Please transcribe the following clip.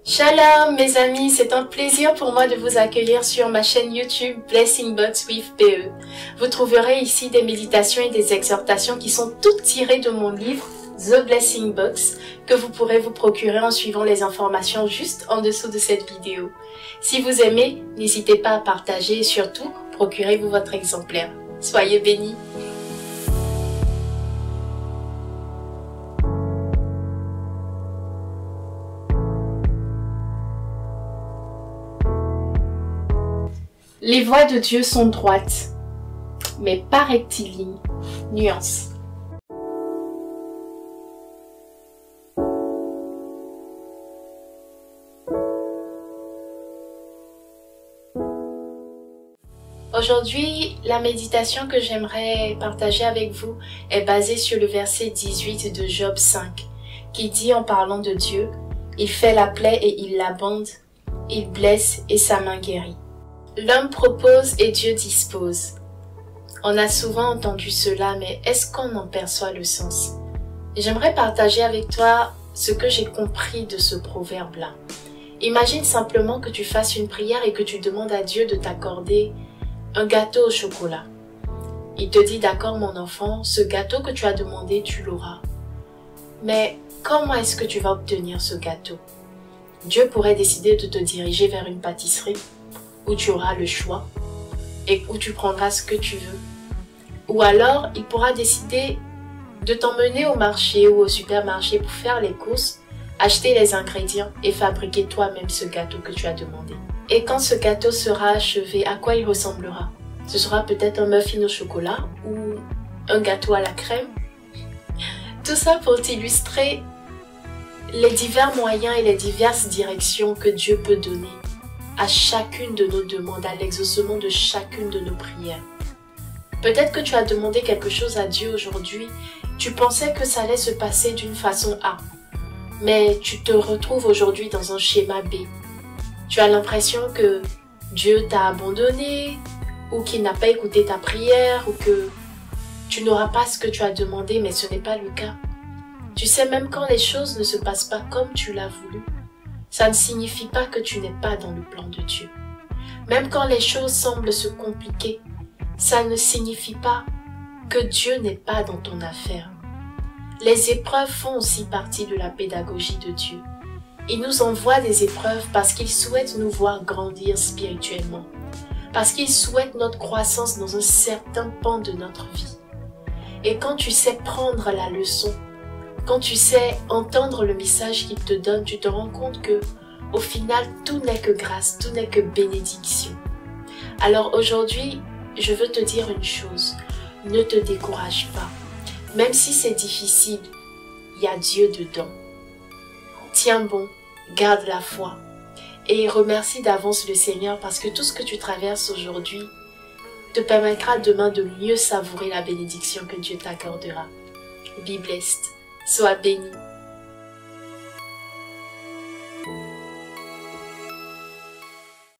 Shalom mes amis, c'est un plaisir pour moi de vous accueillir sur ma chaîne YouTube Blessing Box with PE. Vous trouverez ici des méditations et des exhortations qui sont toutes tirées de mon livre The Blessing Box que vous pourrez vous procurer en suivant les informations juste en dessous de cette vidéo. Si vous aimez, n'hésitez pas à partager et surtout, procurez-vous votre exemplaire. Soyez bénis. Les voies de Dieu sont droites, mais pas rectilignes. Nuance. Aujourd'hui, la méditation que j'aimerais partager avec vous est basée sur le verset 18 de Job 5, qui dit en parlant de Dieu, « Il fait la plaie et il la bande, il blesse et sa main guérit. » L'homme propose et Dieu dispose. On a souvent entendu cela, mais est-ce qu'on en perçoit le sens? J'aimerais partager avec toi ce que j'ai compris de ce proverbe-là. Imagine simplement que tu fasses une prière et que tu demandes à Dieu de t'accorder un gâteau au chocolat. Il te dit, d'accord mon enfant, ce gâteau que tu as demandé, tu l'auras. Mais comment est-ce que tu vas obtenir ce gâteau? Dieu pourrait décider de te diriger vers une pâtisserie où tu auras le choix et où tu prendras ce que tu veux. Ou alors, il pourra décider de t'emmener au marché ou au supermarché pour faire les courses, acheter les ingrédients et fabriquer toi-même ce gâteau que tu as demandé. Et quand ce gâteau sera achevé, à quoi il ressemblera? Ce sera peut-être un muffin au chocolat ou un gâteau à la crème. Tout ça pour t'illustrer les divers moyens et les diverses directions que Dieu peut donner à chacune de nos demandes, à l'exaucement de chacune de nos prières. Peut-être que tu as demandé quelque chose à Dieu aujourd'hui, tu pensais que ça allait se passer d'une façon A, mais tu te retrouves aujourd'hui dans un schéma B. Tu as l'impression que Dieu t'a abandonné, ou qu'il n'a pas écouté ta prière, ou que tu n'auras pas ce que tu as demandé, mais ce n'est pas le cas. Tu sais, même quand les choses ne se passent pas comme tu l'as voulu, ça ne signifie pas que tu n'es pas dans le plan de Dieu. Même quand les choses semblent se compliquer, ça ne signifie pas que Dieu n'est pas dans ton affaire. Les épreuves font aussi partie de la pédagogie de Dieu. Il nous envoie des épreuves parce qu'il souhaite nous voir grandir spirituellement, parce qu'il souhaite notre croissance dans un certain pan de notre vie. Et quand tu sais prendre la leçon, quand tu sais entendre le message qu'il te donne, tu te rends compte que, au final, tout n'est que grâce, tout n'est que bénédiction. Alors aujourd'hui, je veux te dire une chose, ne te décourage pas. Même si c'est difficile, il y a Dieu dedans. Tiens bon, garde la foi et remercie d'avance le Seigneur parce que tout ce que tu traverses aujourd'hui te permettra demain de mieux savourer la bénédiction que Dieu t'accordera. Be blessed. Sois béni.